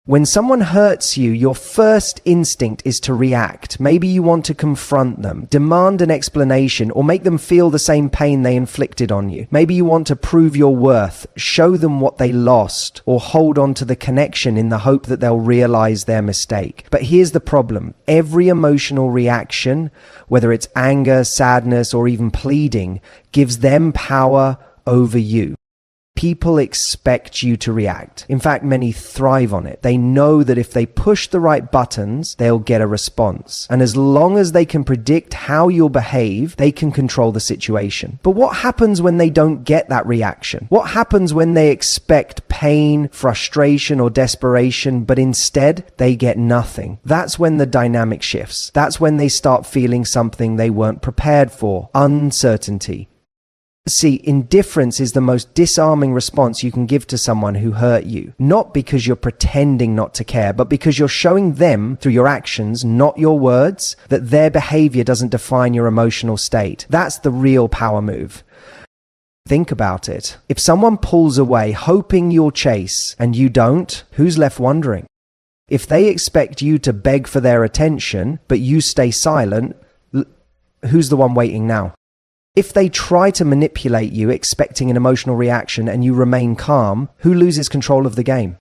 When someone hurts you, your first instinct is to react. Maybe you want to confront them, demand an explanation, or make them feel the same pain they inflicted on you. Maybe you want to prove your worth, show them what they lost, or hold on to the connection in the hope that they'll realize their mistake. But here's the problem. Every emotional reaction, whether it's anger, sadness, or even pleading, gives them power over you. People expect you to react. In fact, many thrive on it. They know that if they push the right buttons, they'll get a response. And as long as they can predict how you'll behave, they can control the situation. But what happens when they don't get that reaction? What happens when they expect pain, frustration, or desperation, but instead they get nothing? That's when the dynamic shifts. That's when they start feeling something they weren't prepared for: uncertainty. See, indifference is the most disarming response you can give to someone who hurt you. Not because you're pretending not to care, but because you're showing them through your actions, not your words, that their behavior doesn't define your emotional state. That's the real power move. Think about it. If someone pulls away hoping you'll chase and you don't, who's left wondering? If they expect you to beg for their attention, but you stay silent, who's the one waiting now? If they try to manipulate you, expecting an emotional reaction, and you remain calm, who loses control of the game?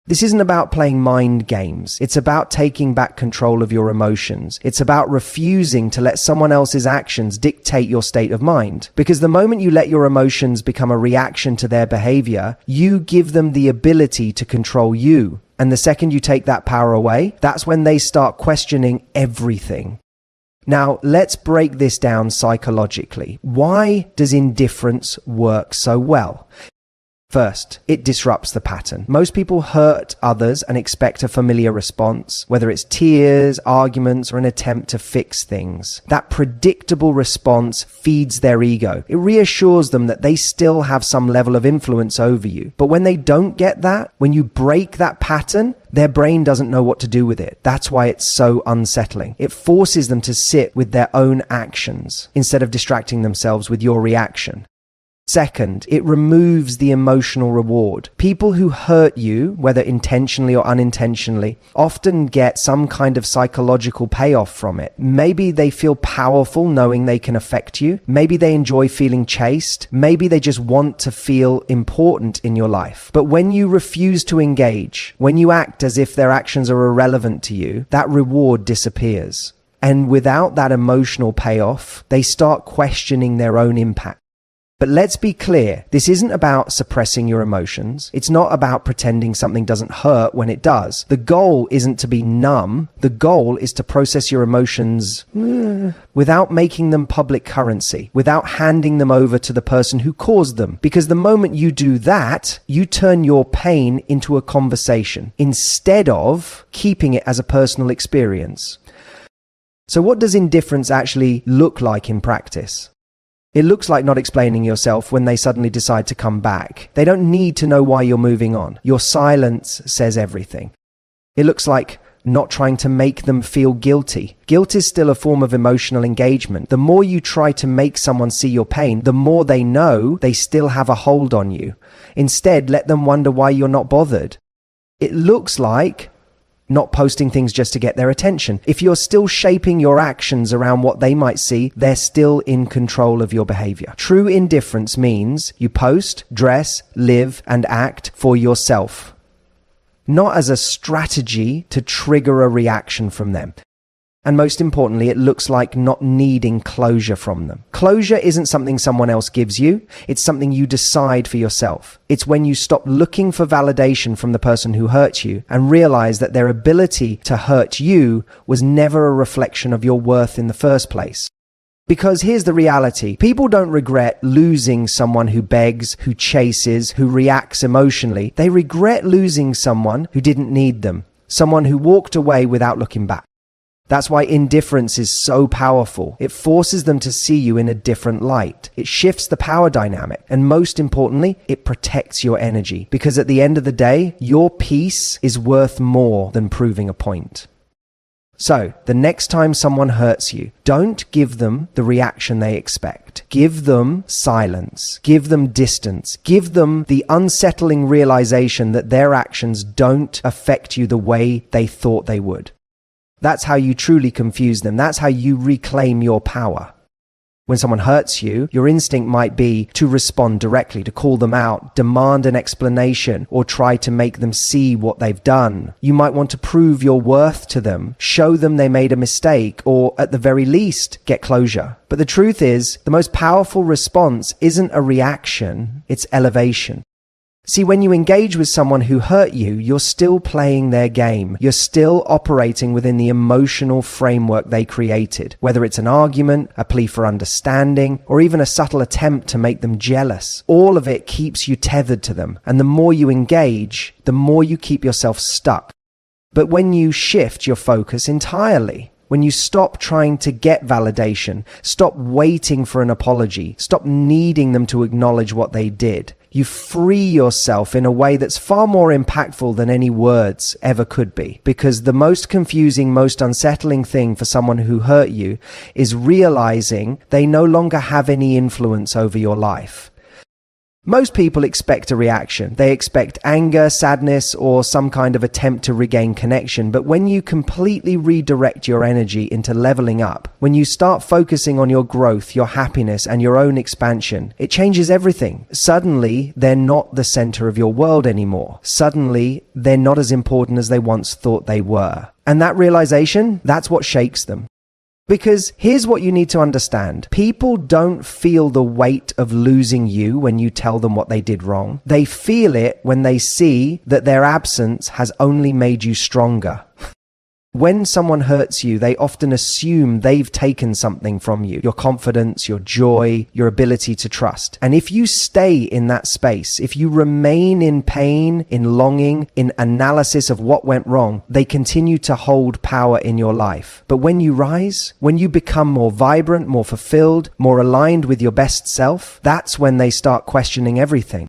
This isn't about playing mind games. It's about taking back control of your emotions. It's about refusing to let someone else's actions dictate your state of mind. Because the moment you let your emotions become a reaction to their behavior, you give them the ability to control you. And the second you take that power away, that's when they start questioning everything. Now, let's break this down psychologically. Why does indifference work so well? First, it disrupts the pattern. Most people hurt others and expect a familiar response, whether it's tears, arguments, or an attempt to fix things. That predictable response feeds their ego. It reassures them that they still have some level of influence over you. But when they don't get that, when you break that pattern, their brain doesn't know what to do with it. That's why it's so unsettling. It forces them to sit with their own actions instead of distracting themselves with your reaction. Second, it removes the emotional reward. People who hurt you, whether intentionally or unintentionally, often get some kind of psychological payoff from it. Maybe they feel powerful knowing they can affect you. Maybe they enjoy feeling chased. Maybe they just want to feel important in your life. But when you refuse to engage, when you act as if their actions are irrelevant to you, that reward disappears. And without that emotional payoff, they start questioning their own impact. But let's be clear, this isn't about suppressing your emotions. It's not about pretending something doesn't hurt when it does. The goal isn't to be numb. The goal is to process your emotions without making them public currency, without handing them over to the person who caused them. Because the moment you do that, you turn your pain into a conversation instead of keeping it as a personal experience. So what does indifference actually look like in practice? It looks like not explaining yourself when they suddenly decide to come back. They don't need to know why you're moving on. Your silence says everything. It looks like not trying to make them feel guilty. Guilt is still a form of emotional engagement. The more you try to make someone see your pain, the more they know they still have a hold on you. Instead, let them wonder why you're not bothered. It looks like not posting things just to get their attention. If you're still shaping your actions around what they might see, they're still in control of your behavior. True indifference means you post, dress, live, and act for yourself, not as a strategy to trigger a reaction from them. And most importantly, it looks like not needing closure from them. Closure isn't something someone else gives you. It's something you decide for yourself. It's when you stop looking for validation from the person who hurt you and realize that their ability to hurt you was never a reflection of your worth in the first place. Because here's the reality. People don't regret losing someone who begs, who chases, who reacts emotionally. They regret losing someone who didn't need them, someone who walked away without looking back. That's why indifference is so powerful. It forces them to see you in a different light. It shifts the power dynamic. And most importantly, it protects your energy. Because at the end of the day, your peace is worth more than proving a point. So, the next time someone hurts you, don't give them the reaction they expect. Give them silence. Give them distance. Give them the unsettling realization that their actions don't affect you the way they thought they would. That's how you truly confuse them. That's how you reclaim your power. When someone hurts you, your instinct might be to respond directly, to call them out, demand an explanation, or try to make them see what they've done. You might want to prove your worth to them, show them they made a mistake, or at the very least, get closure. But the truth is, the most powerful response isn't a reaction, it's elevation. See, when you engage with someone who hurt you, you're still playing their game. You're still operating within the emotional framework they created. Whether it's an argument, a plea for understanding, or even a subtle attempt to make them jealous. All of it keeps you tethered to them. And the more you engage, the more you keep yourself stuck. But when you shift your focus entirely, when you stop trying to get validation, stop waiting for an apology, stop needing them to acknowledge what they did, you free yourself in a way that's far more impactful than any words ever could be. Because the most confusing, most unsettling thing for someone who hurt you is realizing they no longer have any influence over your life. Most people expect a reaction. They expect anger, sadness, or some kind of attempt to regain connection. But when you completely redirect your energy into leveling up, when you start focusing on your growth, your happiness, and your own expansion, it changes everything. Suddenly, they're not the center of your world anymore. Suddenly, they're not as important as they once thought they were. And that realization, that's what shakes them. Because here's what you need to understand. People don't feel the weight of losing you when you tell them what they did wrong. They feel it when they see that their absence has only made you stronger. When someone hurts you, they often assume they've taken something from you. Your confidence, your joy, your ability to trust. And if you stay in that space, if you remain in pain, in longing, in analysis of what went wrong, they continue to hold power in your life. But when you rise, when you become more vibrant, more fulfilled, more aligned with your best self, that's when they start questioning everything.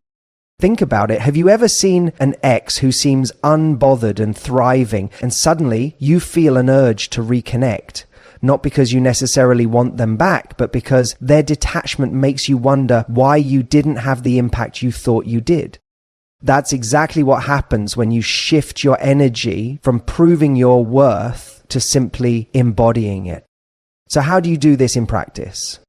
Think about it. Have you ever seen an ex who seems unbothered and thriving, and suddenly you feel an urge to reconnect? Not because you necessarily want them back, but because their detachment makes you wonder why you didn't have the impact you thought you did. That's exactly what happens when you shift your energy from proving your worth to simply embodying it. So how do you do this in practice?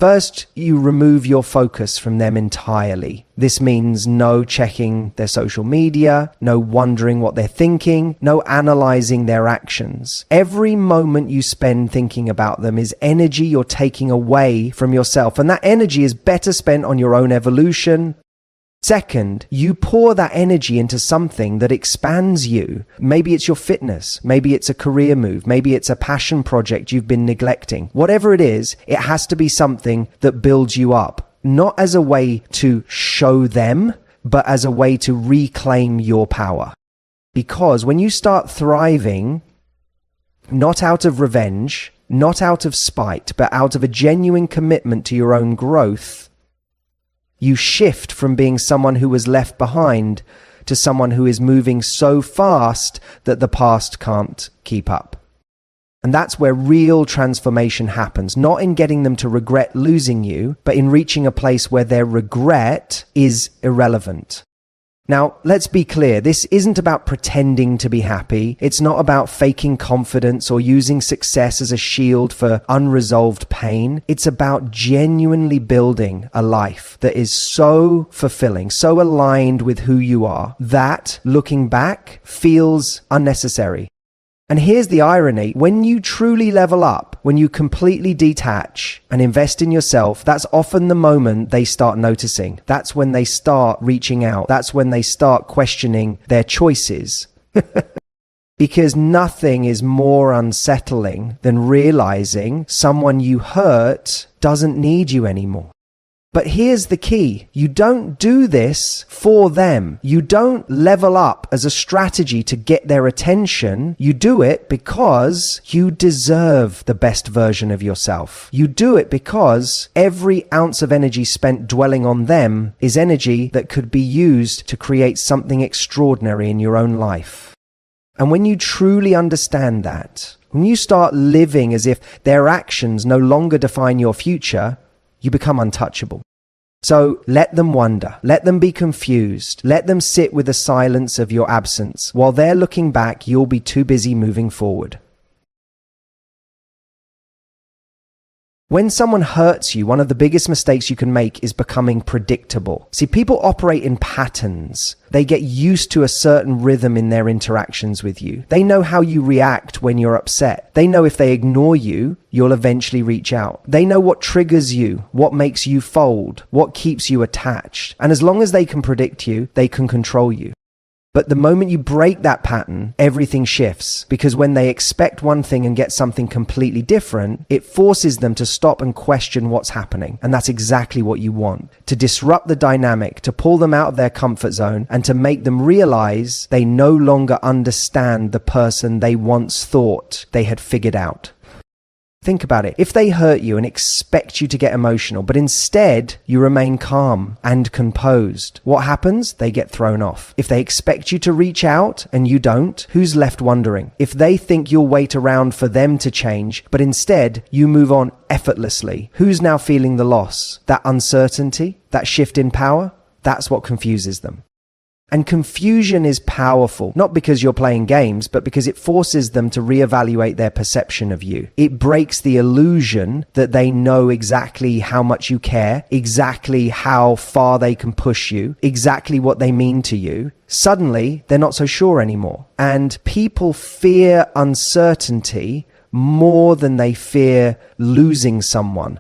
First, you remove your focus from them entirely. This means no checking their social media, no wondering what they're thinking, no analyzing their actions. Every moment you spend thinking about them is energy you're taking away from yourself, and that energy is better spent on your own evolution. Second, you pour that energy into something that expands you. Maybe it's your fitness. Maybe it's a career move. Maybe it's a passion project you've been neglecting. Whatever it is, it has to be something that builds you up. Not as a way to show them, but as a way to reclaim your power. Because when you start thriving, not out of revenge, not out of spite, but out of a genuine commitment to your own growth, you shift from being someone who was left behind to someone who is moving so fast that the past can't keep up. And that's where real transformation happens, not in getting them to regret losing you, but in reaching a place where their regret is irrelevant. Now, let's be clear, this isn't about pretending to be happy. It's not about faking confidence or using success as a shield for unresolved pain. It's about genuinely building a life that is so fulfilling, so aligned with who you are, that looking back feels unnecessary. And here's the irony. When you truly level up, when you completely detach and invest in yourself, that's often the moment they start noticing. That's when they start reaching out. That's when they start questioning their choices. Because nothing is more unsettling than realizing someone you hurt doesn't need you anymore. But here's the key. You don't do this for them. You don't level up as a strategy to get their attention. You do it because you deserve the best version of yourself. You do it because every ounce of energy spent dwelling on them is energy that could be used to create something extraordinary in your own life. And when you truly understand that, When you start living as if their actions no longer define your future, you become untouchable. So let them wonder, let them be confused, let them sit with the silence of your absence. While they're looking back, you'll be too busy moving forward. When someone hurts you, one of the biggest mistakes you can make is becoming predictable. See, people operate in patterns. They get used to a certain rhythm in their interactions with you. They know how you react when you're upset. They know if they ignore you, you'll eventually reach out. They know what triggers you, what makes you fold, what keeps you attached. And as long as they can predict you, they can control you. But the moment you break that pattern, everything shifts, because when they expect one thing and get something completely different, it forces them to stop and question what's happening. And that's exactly what you want. To disrupt the dynamic, to pull them out of their comfort zone, and to make them realize they no longer understand the person they once thought they had figured out. Think about it. If they hurt you and expect you to get emotional, but instead you remain calm and composed, what happens? They get thrown off. If they expect you to reach out and you don't, who's left wondering? If they think you'll wait around for them to change, but instead you move on effortlessly, who's now feeling the loss? That uncertainty, that shift in power? That's what confuses them. And confusion is powerful, not because you're playing games, but because it forces them to reevaluate their perception of you. It breaks the illusion that they know exactly how much you care, exactly how far they can push you, exactly what they mean to you. Suddenly, they're not so sure anymore. And people fear uncertainty more than they fear losing someone.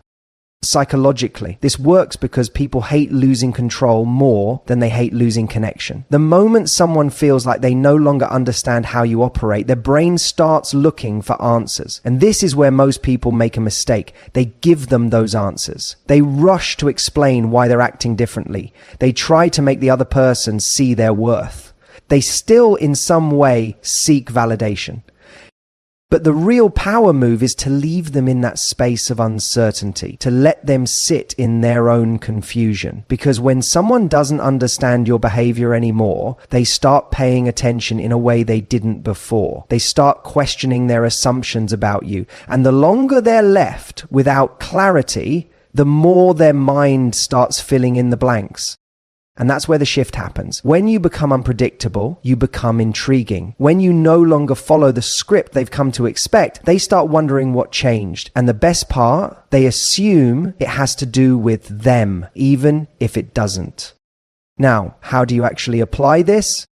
Psychologically, this works because people hate losing control more than they hate losing connection. The moment someone feels like they no longer understand how you operate, their brain starts looking for answers. And this is where most people make a mistake. They give them those answers. They rush to explain why they're acting differently. They try to make the other person see their worth. They still, in some way, seek validation. But the real power move is to leave them in that space of uncertainty, to let them sit in their own confusion. Because when someone doesn't understand your behavior anymore, they start paying attention in a way they didn't before. They start questioning their assumptions about you. And the longer they're left without clarity, the more their mind starts filling in the blanks. And that's where the shift happens. When you become unpredictable, you become intriguing. When you no longer follow the script they've come to expect, they start wondering what changed. And the best part, they assume it has to do with them, even if it doesn't. Now, how do you actually apply this?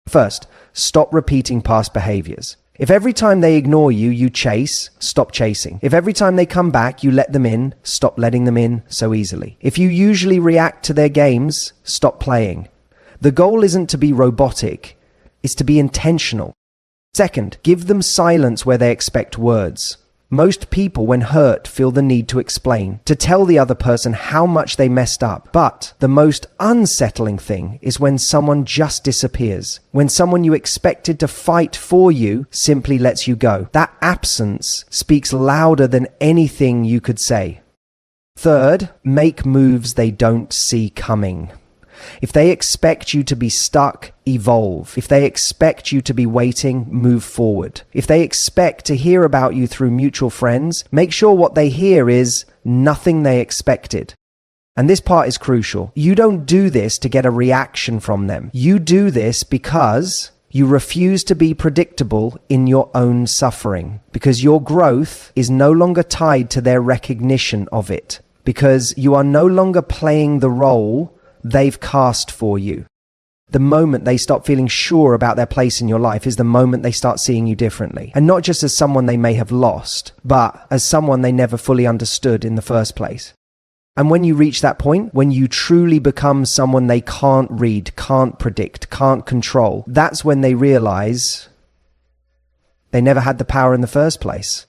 First, stop repeating past behaviors. If every time they ignore you, you chase, stop chasing. If every time they come back, you let them in, stop letting them in so easily. If you usually react to their games, stop playing. The goal isn't to be robotic, it's to be intentional. Second, give them silence where they expect words. Most people, when hurt, feel the need to explain, to tell the other person how much they messed up. But the most unsettling thing is when someone just disappears, when someone you expected to fight for you simply lets you go. That absence speaks louder than anything you could say. Third, make moves they don't see coming. If they expect you to be stuck, evolve. If they expect you to be waiting, move forward. If they expect to hear about you through mutual friends, make sure what they hear is nothing they expected. And this part is crucial. You don't do this to get a reaction from them. You do this because you refuse to be predictable in your own suffering, because your growth is no longer tied to their recognition of it, because you are no longer playing the role they've cast for you. The moment they stop feeling sure about their place in your life is the moment they start seeing you differently. And not just as someone they may have lost, but as someone they never fully understood in the first place. And when you reach that point, when you truly become someone they can't read, can't predict, can't control, that's when they realize they never had the power in the first place.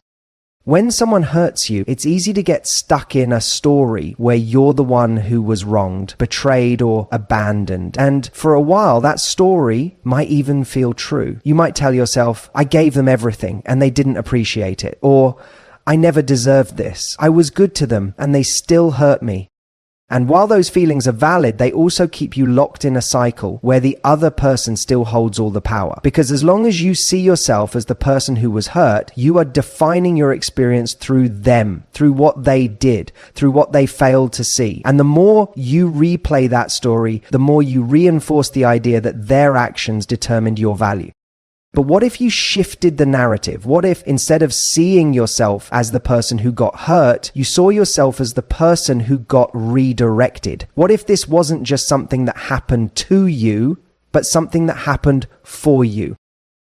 When someone hurts you, it's easy to get stuck in a story where you're the one who was wronged, betrayed, or abandoned. And for a while, that story might even feel true. You might tell yourself, I gave them everything and they didn't appreciate it. Or, I never deserved this. I was good to them and they still hurt me. And while those feelings are valid, they also keep you locked in a cycle where the other person still holds all the power. Because as long as you see yourself as the person who was hurt, you are defining your experience through them, through what they did, through what they failed to see. And the more you replay that story, the more you reinforce the idea that their actions determined your value. But what if you shifted the narrative? What if instead of seeing yourself as the person who got hurt, you saw yourself as the person who got redirected? What if this wasn't just something that happened to you, but something that happened for you?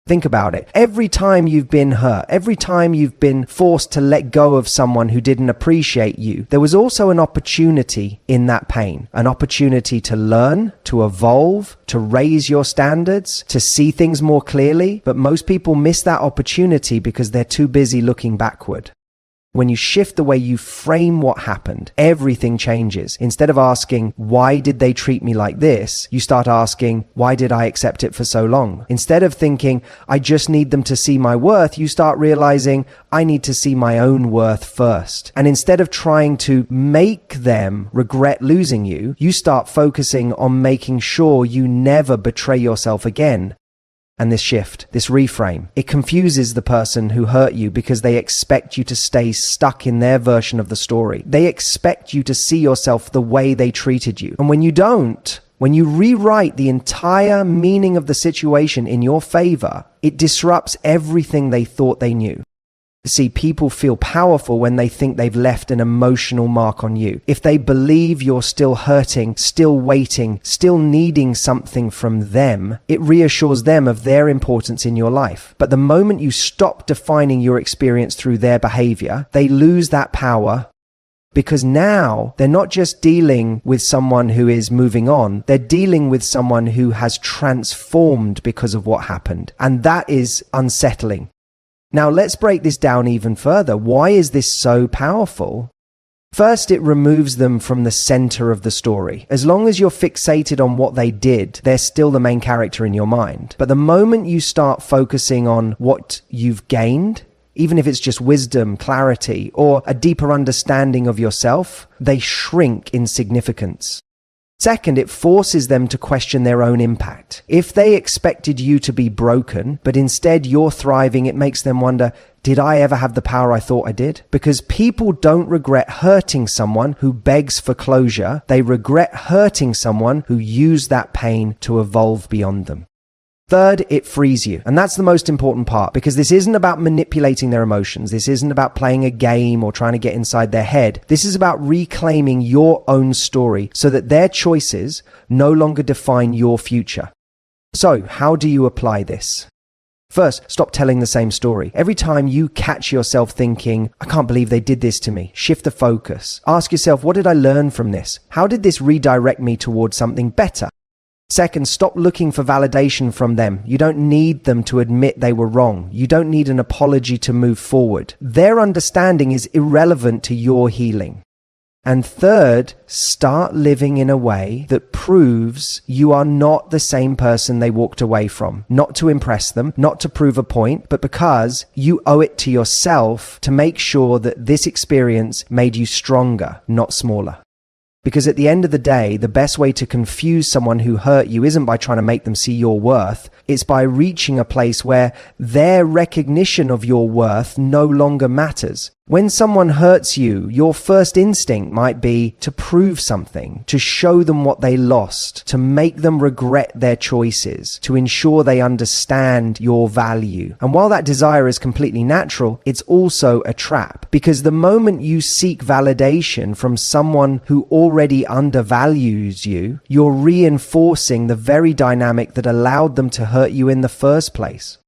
Think about it. Every time you've been hurt, every time you've been forced to let go of someone who didn't appreciate you, there was also an opportunity in that pain, an opportunity to learn, to evolve, to raise your standards, to see things more clearly. But most people miss that opportunity because they're too busy looking backward. When you shift the way you frame what happened, everything changes. Instead of asking, why did they treat me like this? You start asking, why did I accept it for so long? Instead of thinking, I just need them to see my worth, you start realizing, I need to see my own worth first. And instead of trying to make them regret losing you, you start focusing on making sure you never betray yourself again. And this shift, this reframe, it confuses the person who hurt you because they expect you to stay stuck in their version of the story. They expect you to see yourself the way they treated you. And when you don't, when you rewrite the entire meaning of the situation in your favor, it disrupts everything they thought they knew. See, people feel powerful when they think they've left an emotional mark on you. If they believe you're still hurting, still waiting, still needing something from them, it reassures them of their importance in your life. But the moment you stop defining your experience through their behavior, they lose that power, because now they're not just dealing with someone who is moving on, they're dealing with someone who has transformed because of what happened. And that is unsettling. Now, let's break this down even further. Why is this so powerful? First, it removes them from the center of the story. As long as you're fixated on what they did, they're still the main character in your mind. But the moment you start focusing on what you've gained, even if it's just wisdom, clarity, or a deeper understanding of yourself, they shrink in significance. Second, it forces them to question their own impact. If they expected you to be broken, but instead you're thriving, it makes them wonder, did I ever have the power I thought I did? Because people don't regret hurting someone who begs for closure. They regret hurting someone who used that pain to evolve beyond them. Third, it frees you. And that's the most important part, because this isn't about manipulating their emotions. This isn't about playing a game or trying to get inside their head. This is about reclaiming your own story so that their choices no longer define your future. So, how do you apply this? First, stop telling the same story. Every time you catch yourself thinking, I can't believe they did this to me, shift the focus. Ask yourself, what did I learn from this? How did this redirect me towards something better? Second, stop looking for validation from them. You don't need them to admit they were wrong. You don't need an apology to move forward. Their understanding is irrelevant to your healing. And third, start living in a way that proves you are not the same person they walked away from. Not to impress them, not to prove a point, but because you owe it to yourself to make sure that this experience made you stronger, not smaller. Because at the end of the day, the best way to confuse someone who hurt you isn't by trying to make them see your worth. It's by reaching a place where their recognition of your worth no longer matters. When someone hurts you, your first instinct might be to prove something, to show them what they lost, to make them regret their choices, to ensure they understand your value. And while that desire is completely natural, it's also a trap. Because the moment you seek validation from someone who already undervalues you, you're reinforcing the very dynamic that allowed them to hurt you in the first place.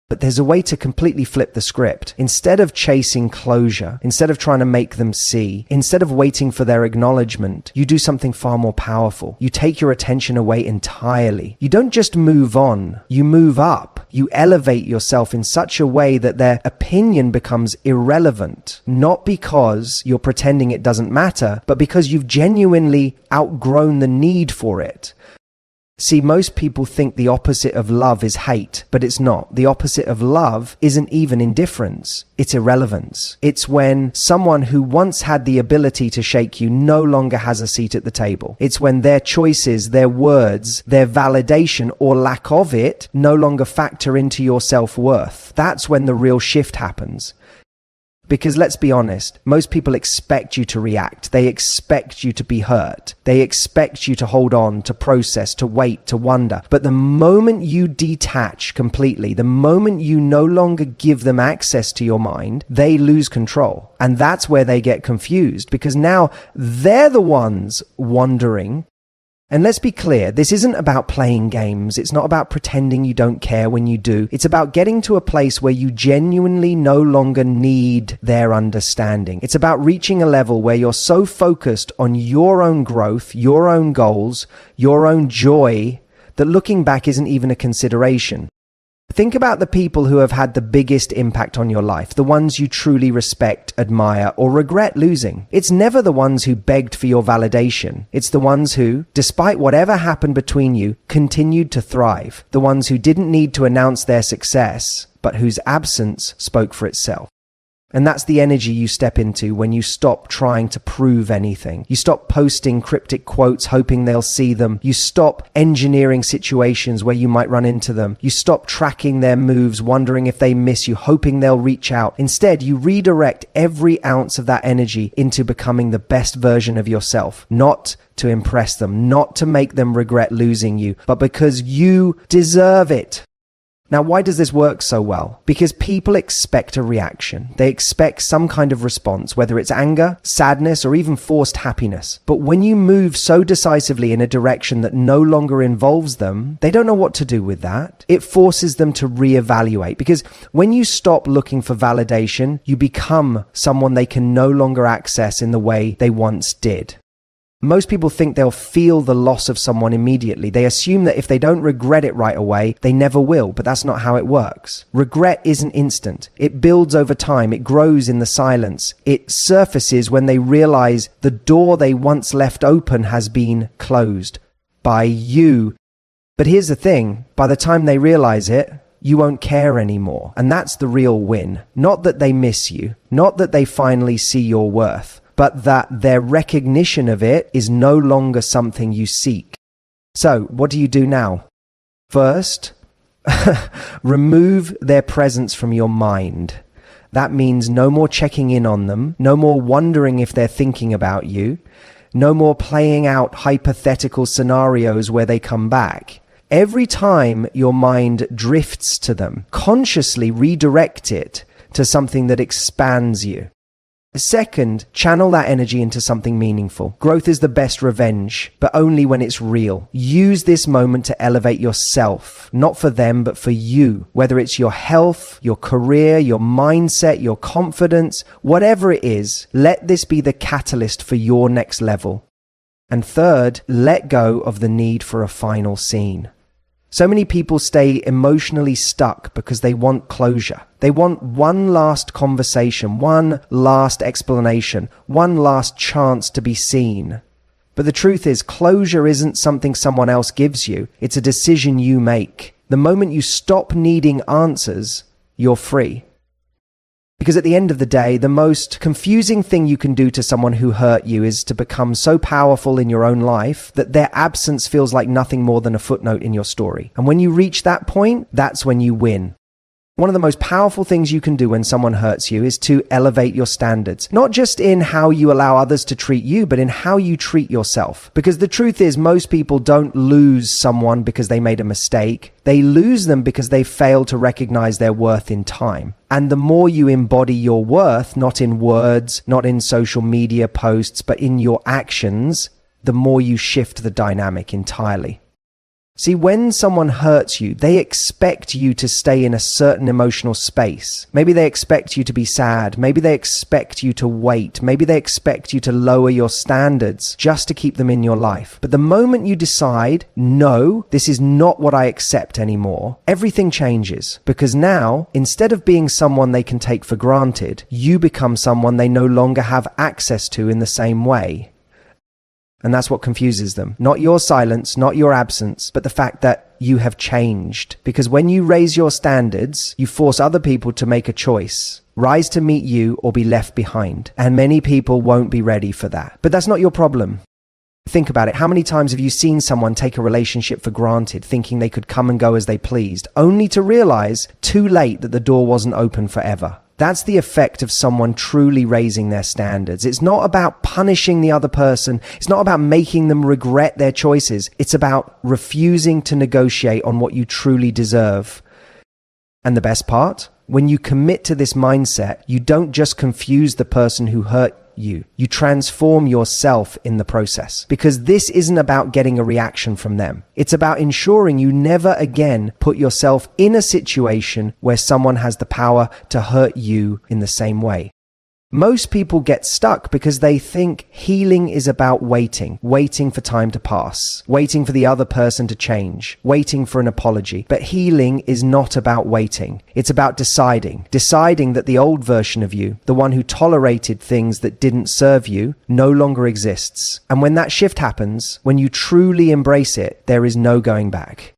But there's a way to completely flip the script. Instead of chasing closure, instead of trying to make them see, instead of waiting for their acknowledgement, you do something far more powerful. You take your attention away entirely. You don't just move on, you move up. You elevate yourself in such a way that their opinion becomes irrelevant, not because you're pretending it doesn't matter, but because you've genuinely outgrown the need for it. See, most people think the opposite of love is hate, but it's not. The opposite of love isn't even indifference. It's irrelevance. It's when someone who once had the ability to shake you no longer has a seat at the table. It's when their choices, their words, their validation or lack of it no longer factor into your self-worth. That's when the real shift happens. Because let's be honest, most people expect you to react. They expect you to be hurt. They expect you to hold on, to process, to wait, to wonder. But the moment you detach completely, the moment you no longer give them access to your mind, they lose control. And that's where they get confused, because now they're the ones wondering. And let's be clear, this isn't about playing games. It's not about pretending you don't care when you do. It's about getting to a place where you genuinely no longer need their understanding. It's about reaching a level where you're so focused on your own growth, your own goals, your own joy, that looking back isn't even a consideration. Think about the people who have had the biggest impact on your life, the ones you truly respect, admire, or regret losing. It's never the ones who begged for your validation. It's the ones who, despite whatever happened between you, continued to thrive. The ones who didn't need to announce their success, but whose absence spoke for itself. And that's the energy you step into when you stop trying to prove anything. You stop posting cryptic quotes hoping they'll see them. You stop engineering situations where you might run into them. You stop tracking their moves, wondering if they miss you, hoping they'll reach out. Instead, you redirect every ounce of that energy into becoming the best version of yourself. Not to impress them, not to make them regret losing you, but because you deserve it. Now, why does this work so well? Because people expect a reaction. They expect some kind of response, whether it's anger, sadness, or even forced happiness. But when you move so decisively in a direction that no longer involves them, they don't know what to do with that. It forces them to reevaluate, because when you stop looking for validation, you become someone they can no longer access in the way they once did. Most people think they'll feel the loss of someone immediately. They assume that if they don't regret it right away, they never will, but that's not how it works. Regret isn't instant. It builds over time. It grows in the silence. It surfaces when they realize the door they once left open has been closed by you. But here's the thing, by the time they realize it, you won't care anymore. And that's the real win. Not that they miss you, not that they finally see your worth, but that their recognition of it is no longer something you seek. So, what do you do now? First, remove their presence from your mind. That means no more checking in on them, no more wondering if they're thinking about you, no more playing out hypothetical scenarios where they come back. Every time your mind drifts to them, consciously redirect it to something that expands you. Second, channel that energy into something meaningful. Growth is the best revenge, but only when it's real. Use this moment to elevate yourself, not for them, but for you. Whether it's your health, your career, your mindset, your confidence, whatever it is, let this be the catalyst for your next level. And third, let go of the need for a final scene. So many people stay emotionally stuck because they want closure. They want one last conversation, one last explanation, one last chance to be seen. But the truth is, closure isn't something someone else gives you. It's a decision you make. The moment you stop needing answers, you're free. Because at the end of the day, the most confusing thing you can do to someone who hurt you is to become so powerful in your own life that their absence feels like nothing more than a footnote in your story. And when you reach that point, that's when you win. One of the most powerful things you can do when someone hurts you is to elevate your standards. Not just in how you allow others to treat you, but in how you treat yourself. Because the truth is, most people don't lose someone because they made a mistake. They lose them because they failed to recognize their worth in time. And the more you embody your worth, not in words, not in social media posts, but in your actions, the more you shift the dynamic entirely. See, when someone hurts you, they expect you to stay in a certain emotional space. Maybe they expect you to be sad. Maybe they expect you to wait. Maybe they expect you to lower your standards just to keep them in your life. But the moment you decide, no, this is not what I accept anymore, everything changes. Because now, instead of being someone they can take for granted, you become someone they no longer have access to in the same way. And that's what confuses them. Not your silence, not your absence, but the fact that you have changed. Because when you raise your standards, you force other people to make a choice. Rise to meet you or be left behind. And many people won't be ready for that. But that's not your problem. Think about it. How many times have you seen someone take a relationship for granted, thinking they could come and go as they pleased, only to realize too late that the door wasn't open forever? That's the effect of someone truly raising their standards. It's not about punishing the other person. It's not about making them regret their choices. It's about refusing to negotiate on what you truly deserve. And the best part? When you commit to this mindset, you don't just confuse the person who hurt you. You transform yourself in the process. Because this isn't about getting a reaction from them. It's about ensuring you never again put yourself in a situation where someone has the power to hurt you in the same way. Most people get stuck because they think healing is about waiting for time to pass, waiting for the other person to change, waiting for an apology. But healing is not about waiting. It's about deciding that the old version of you, the one who tolerated things that didn't serve you, no longer exists. And when that shift happens, when you truly embrace it, there is no going back.